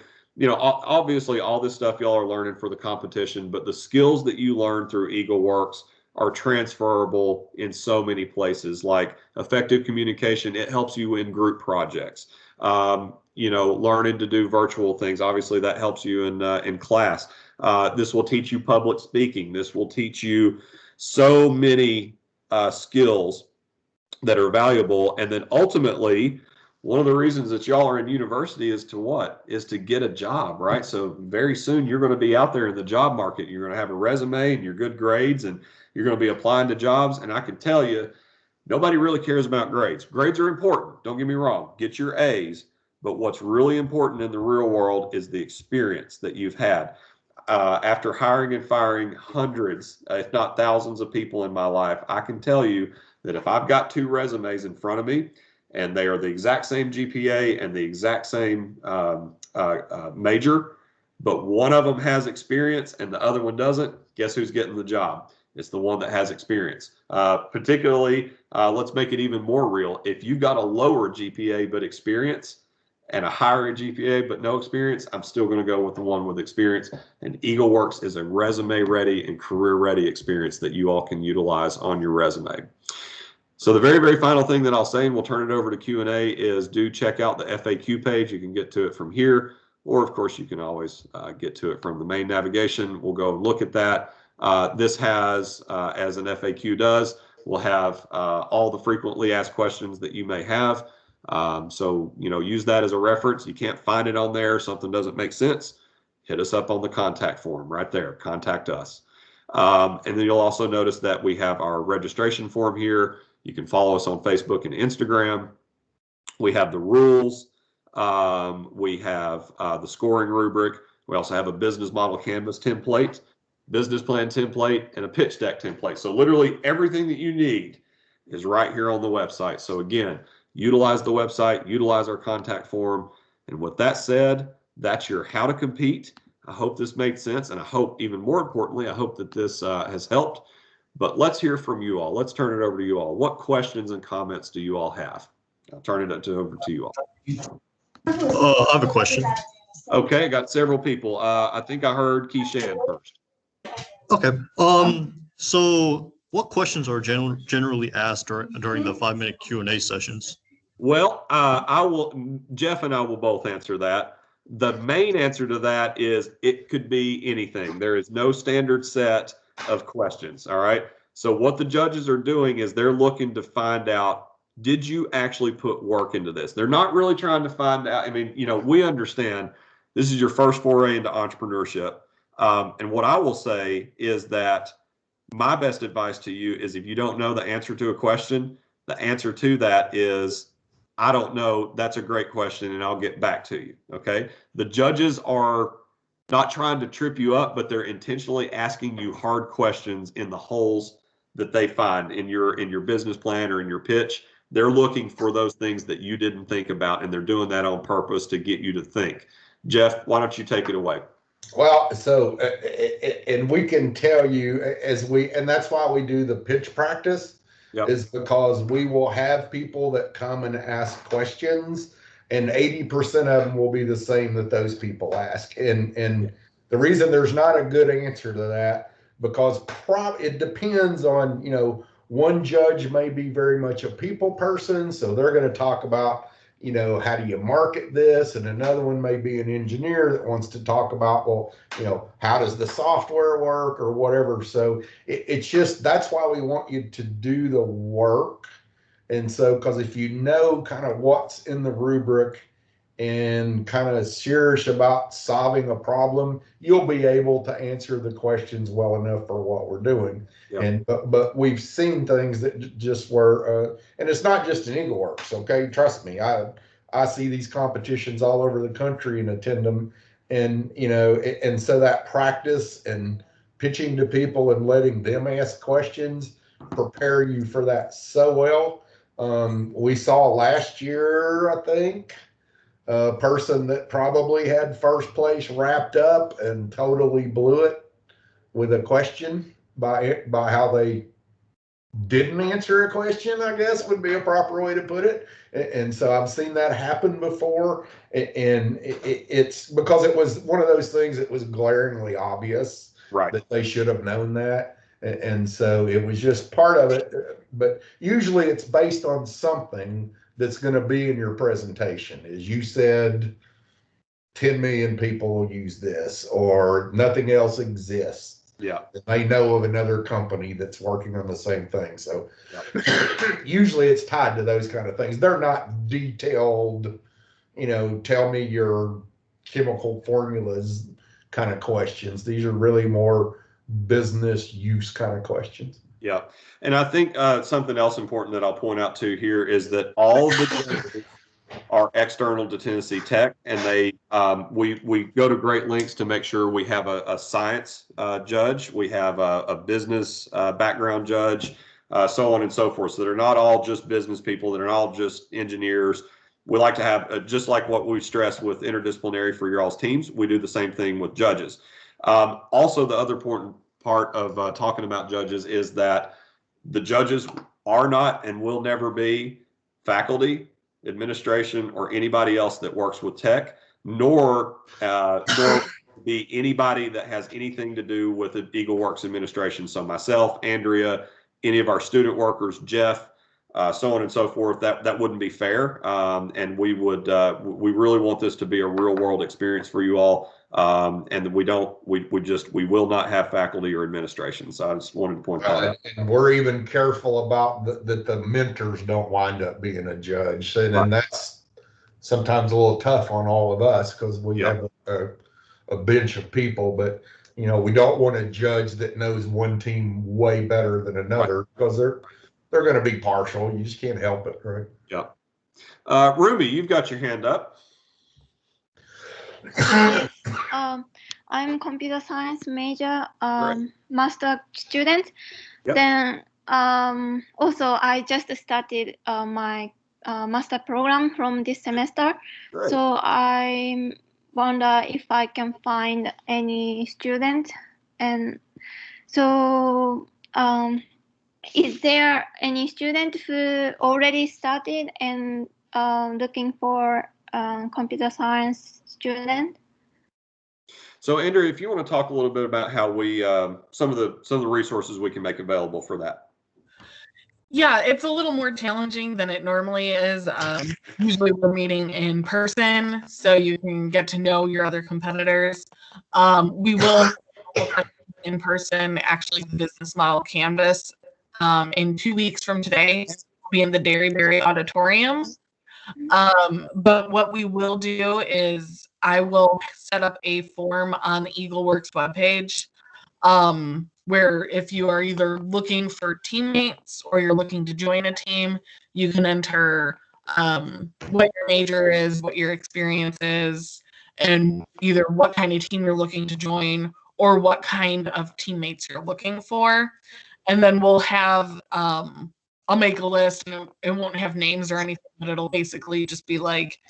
obviously all this stuff y'all are learning for the competition, but the skills that you learn through EagleWorks are transferable in so many places, like effective communication. It helps you in group projects. Learning to do virtual things. Obviously that helps you in class. This will teach you public speaking. This will teach you so many skills that are valuable. And then ultimately, one of the reasons that y'all are in university is to get a job, right? So very soon you're going to be out there in the job market. You're going to have a resume and your good grades, and you're going to be applying to jobs. And I can tell you, nobody really cares about grades. Grades are important. Don't get me wrong. Get your A's. But what's really important in the real world is the experience that you've had. After hiring and firing hundreds, if not thousands of people in my life, I can tell you that if I've got 2 resumes in front of me and they are the exact same GPA and the exact same major, but one of them has experience and the other one doesn't, guess who's getting the job? It's the one that has experience. Particularly, let's make it even more real. If you've got a lower GPA but experience and a higher GPA but no experience, I'm still going to go with the one with experience. And EagleWorks is a resume-ready and career-ready experience that you all can utilize on your resume. So the very, very final thing that I'll say, and we'll turn it over to Q&A, is do check out the FAQ page. You can get to it from here, or of course you can always get to it from the main navigation. We'll go and look at that. This has, as an FAQ does, we'll have all the frequently asked questions that you may have. So, use that as a reference. You can't find it on there, something doesn't make sense. hit us up on the contact form right there. Contact us. And then you'll also notice that we have our registration form here. You can follow us on Facebook and Instagram. We have the rules. We have the scoring rubric. We also have a business model canvas template, business plan template, and a pitch deck template. So literally everything that you need is right here on the website. So again, utilize the website, utilize our contact form. And with that said, that's your how to compete. I hope this made sense. And I hope, even more importantly, I hope that this has helped. But let's hear from you all. Let's turn it over to you all. What questions and comments do you all have? I'll turn it over to you all. I have a question. Okay, got several people. I think I heard Keishan first. Okay. So what questions are generally asked during the 5-minute Q&A sessions? Well, Jeff and I will both answer that. The main answer to that is it could be anything. There is no standard set of questions. All right. So what the judges are doing is they're looking to find out, did you actually put work into this? They're not really trying to find out. I mean, we understand this is your first foray into entrepreneurship. And what I will say is that my best advice to you is, if you don't know the answer to a question, the answer to that is, I don't know. That's a great question, and I'll get back to you. Okay. The judges are not trying to trip you up, but they're intentionally asking you hard questions in the holes that they find in your business plan or in your pitch. They're looking for those things that you didn't think about, and they're doing that on purpose to get you to think. Jeff, why don't you take it away? Well, so, and we can tell you and that's why we do the pitch practice. Yep. Is because we will have people that come and ask questions, and 80% of them will be the same that those people ask. And the reason there's not a good answer to that, because it depends on, one judge may be very much a people person, so they're going to talk about, how do you market this? And another one may be an engineer that wants to talk about, well, how does the software work or whatever. So it's just, that's why we want you to do the work. And so, because if you know kind of what's in the rubric and kind of serious about solving a problem, you'll be able to answer the questions well enough for what we're doing. Yep. And but we've seen things that just were, and it's not just in EagleWorks. Okay, trust me, I see these competitions all over the country and attend them, and and so that practice and pitching to people and letting them ask questions prepare you for that so well. We saw last year, I think, a person that probably had first place wrapped up and totally blew it with a question by how they didn't answer a question, I guess would be a proper way to put it. And so I've seen that happen before, and it's because it was one of those things that was glaringly obvious, right, that they should have known that. And so it was just part of it, but usually it's based on something that's going to be in your presentation. As you said, 10 million people use this, or nothing else exists. Yeah. They know of another company that's working on the same thing. So usually it's tied to those kind of things. They're not detailed, tell me your chemical formulas kind of questions. These are really more business use kind of questions. Yeah. And I think something else important that I'll point out too here is that all of the judges are external to Tennessee Tech, and they we go to great lengths to make sure we have a science judge, we have a business background judge, so on and so forth. So they're not all just business people, they're not all just engineers. We like to have, just like what we stress with interdisciplinary for your all's teams, we do the same thing with judges. Also, the other important part of talking about judges is that the judges are not and will never be faculty, administration, or anybody else that works with tech, nor be anybody that has anything to do with the EagleWorks administration. So myself, Andrea, any of our student workers, Jeff, so on and so forth, that wouldn't be fair. And we really want this to be a real world experience for you all. And we will not have faculty or administration. So I just wanted to point that out. And we're even careful about that the mentors don't wind up being a judge. And that's sometimes a little tough on all of us, because we have a a bench of people, but we don't want a judge that knows one team way better than another because they're going to be partial. You just can't help it, right? Yeah. Ruby, you've got your hand up. Yes. I'm computer science major, master student. Yep. Then also I just started my master program from this semester. Great. So I wonder if I can find any student. And so is there any student who already started and looking for computer science student? So, Andrew, if you want to talk a little bit about how we some of the resources we can make available for that. Yeah, it's a little more challenging than it normally is. Usually we're meeting in person, so you can get to know your other competitors. We will in person, actually, the business model canvas in 2 weeks from today. We'll be in the Derryberry Auditorium. But what we will do is I will set up a form on the EagleWorks webpage where if you are either looking for teammates or you're looking to join a team, you can enter what your major is, what your experience is, and either what kind of team you're looking to join or what kind of teammates you're looking for. And then we'll have I'll make a list, and it won't have names or anything, but it'll basically just be like,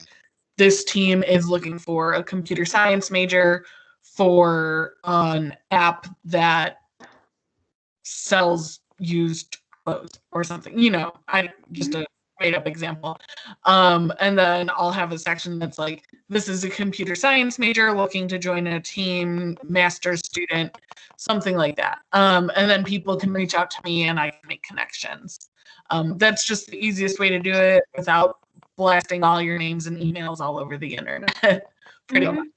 this team is looking for a computer science major for an app that sells used clothes or something. I just a made up example. And then I'll have a section that's like, this is a computer science major looking to join a team, master's student, something like that. And then people can reach out to me and I can make connections. That's just the easiest way to do it without blasting all your names and emails all over the internet. Pretty much.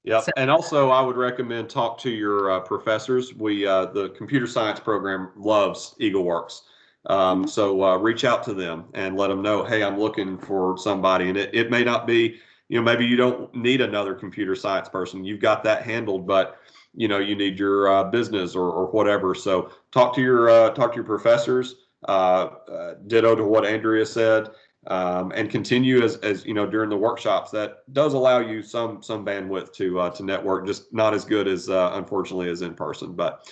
Yep. And also I would recommend talk to your professors. The computer science program loves EagleWorks. So reach out to them and let them know, hey, I'm looking for somebody. And it may not be, maybe you don't need another computer science person. You've got that handled, but you need your business or whatever. So talk to your professors. Ditto to what Andrea said. And continue as during the workshops. That does allow you some bandwidth to network, just not as good as unfortunately as in person, but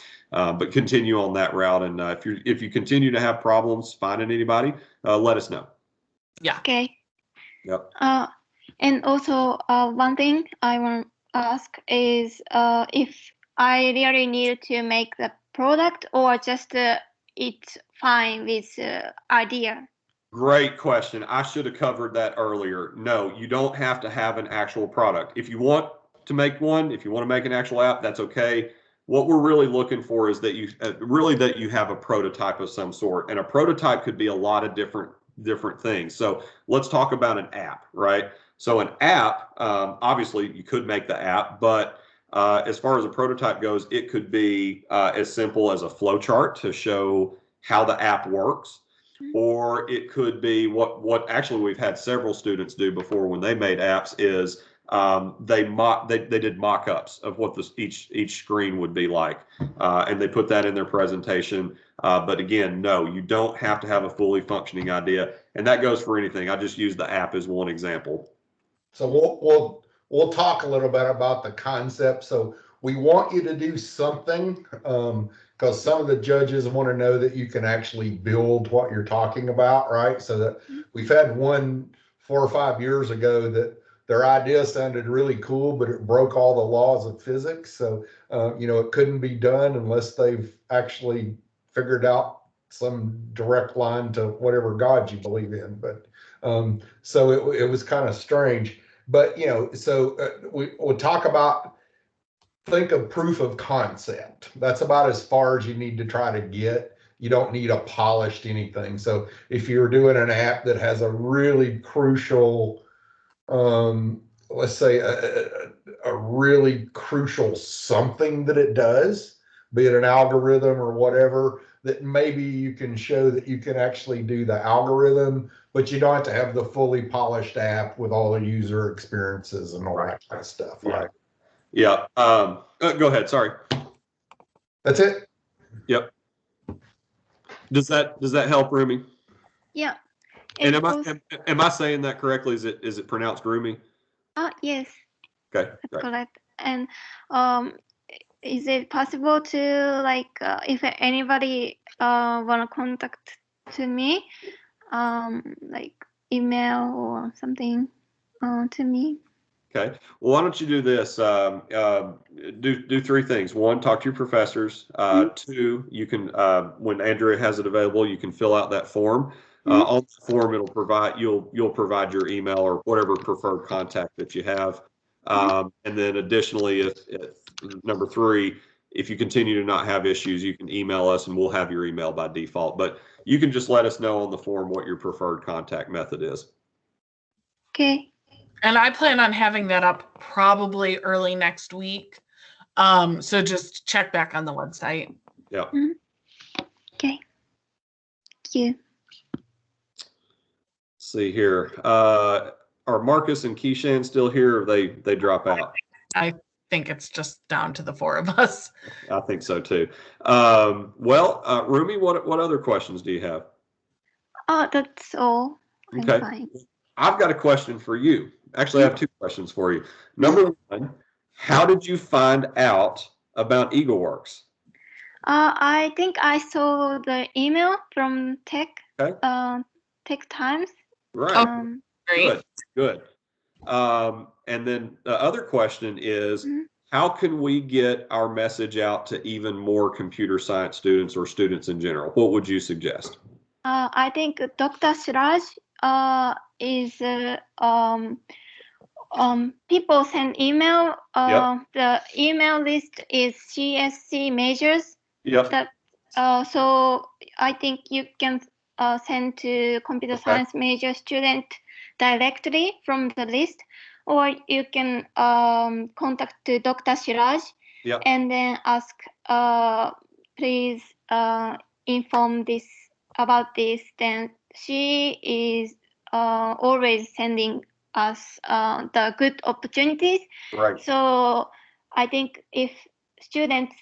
continue on that route. And if you continue to have problems finding anybody, let us know. Yeah. Okay. Yep. And also one thing I want to ask is if I really need to make the product or just it's fine with idea. Great question. I should have covered that earlier. No, you don't have to have an actual product. If you want to make one, if you want to make an actual app, that's okay. What we're really looking for is that you have a prototype of some sort, and a prototype could be a lot of different things. So let's talk about an app, right? So an app, obviously you could make the app, but as far as a prototype goes, it could be as simple as a flow chart to show how the app works. Or it could be what actually we've had several students do before when they made apps is they did mock-ups of what each screen would be like, and they put that in their presentation. But again, no, you don't have to have a fully functioning idea, and that goes for anything. I just used the app as one example. So we'll talk a little bit about the concept. So we want you to do something. Because some of the judges want to know that you can actually build what you're talking about, right? So that we've had one 4 or 5 years ago that their idea sounded really cool, but it broke all the laws of physics. So, it couldn't be done unless they've actually figured out some direct line to whatever God you believe in. But so it was kind of strange. But, we'll talk about, think of proof of concept. That's about as far as you need to try to get. You don't need a polished anything. So if you're doing an app that has a really crucial, let's say a really crucial something that it does, be it an algorithm or whatever, that maybe you can show that you can actually do the algorithm, but you don't have to have the fully polished app with all the user experiences and all that kind of stuff. Yeah. Right. Yeah. Go ahead. Sorry. That's it. Yep. Does that help, Rumi? Yeah. And It goes, am I saying that correctly? Is it pronounced Rumi? yes, Okay. that's Great. correct. And is it possible to if anybody wanna contact to me, like email or something to me? Okay. Well, why don't you do this? Do three things. One, talk to your professors. Two, you can when Andrea has it available, you can fill out that form. On the form, you'll provide your email or whatever preferred contact that you have. And then additionally, if number three, if you continue to not have issues, you can email us and we'll have your email by default. But you can just let us know on the form what your preferred contact method is. Okay. And I plan on having that up probably early next week. So just check back on the website. Yeah. Okay. Thank you. See here. Are Marcus and Keishan still here, or they drop out? I think it's just down to the four of us. I think so too. Rumi, what other questions do you have? That's all. I'm Okay. fine. I've got a question for you. Actually, I have two questions for you. Number one, how did you find out about EagleWorks? I think I saw the email from Tech Times. Right. Great. Good. And then the other question is, how can we get our message out to even more computer science students or students in general? What would you suggest? I think Dr. Siraj is people send email. The email list is CSC majors. Yep. That so I think you can send to computer science major student directly from the list, or you can contact Dr. Siraj and then ask, please inform this about this. Then she is always sending us the good opportunities. Right. So I think if students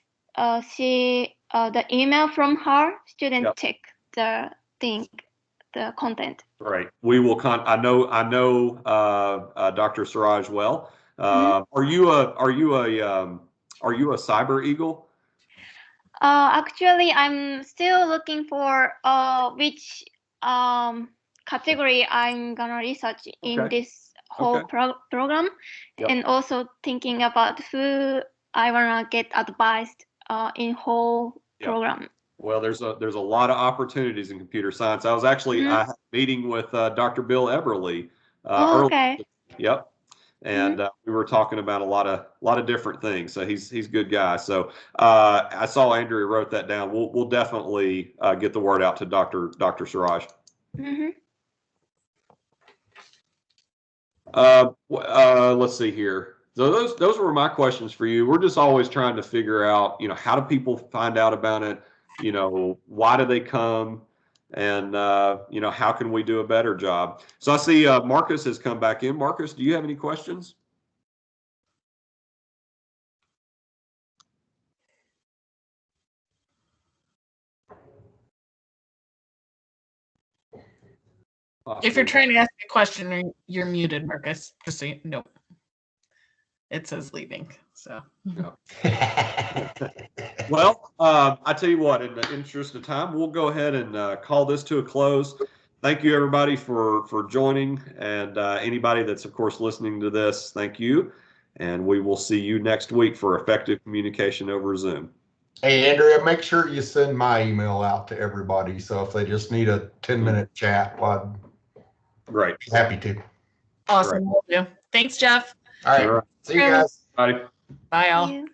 see the email from her, students check the content. Right. We will I know Dr. Siraj well. Are you a cyber eagle? Actually, I'm still looking for which category I'm gonna research in this whole program, and also thinking about who I wanna get advised in whole program. Well, there's a lot of opportunities in computer science. I was actually I had a meeting with Dr. Bill Everly earlier. Yep. And we were talking about a lot of different things. So he's a good guy. So I saw Andrea wrote that down. We'll definitely get the word out to Dr. Siraj. Let's see here. So those were my questions for you. We're just always trying to figure out, how do people find out about it? Why do they come? And, how can we do a better job? So I see Marcus has come back in. Marcus, do you have any questions? If you're trying to ask a question, you're muted, Marcus. Just so you know. It says leaving. So. Well, I tell you what, in the interest of time, we'll go ahead and call this to a close. Thank you, everybody, for joining, and anybody that's, of course, listening to this, thank you. And we will see you next week for effective communication over Zoom. Hey, Andrea, make sure you send my email out to everybody. So if they just need a 10-minute chat, well, Right. Happy to. Awesome. Will do. Thanks, Jeff. All right. See you guys. Bye. Bye, all.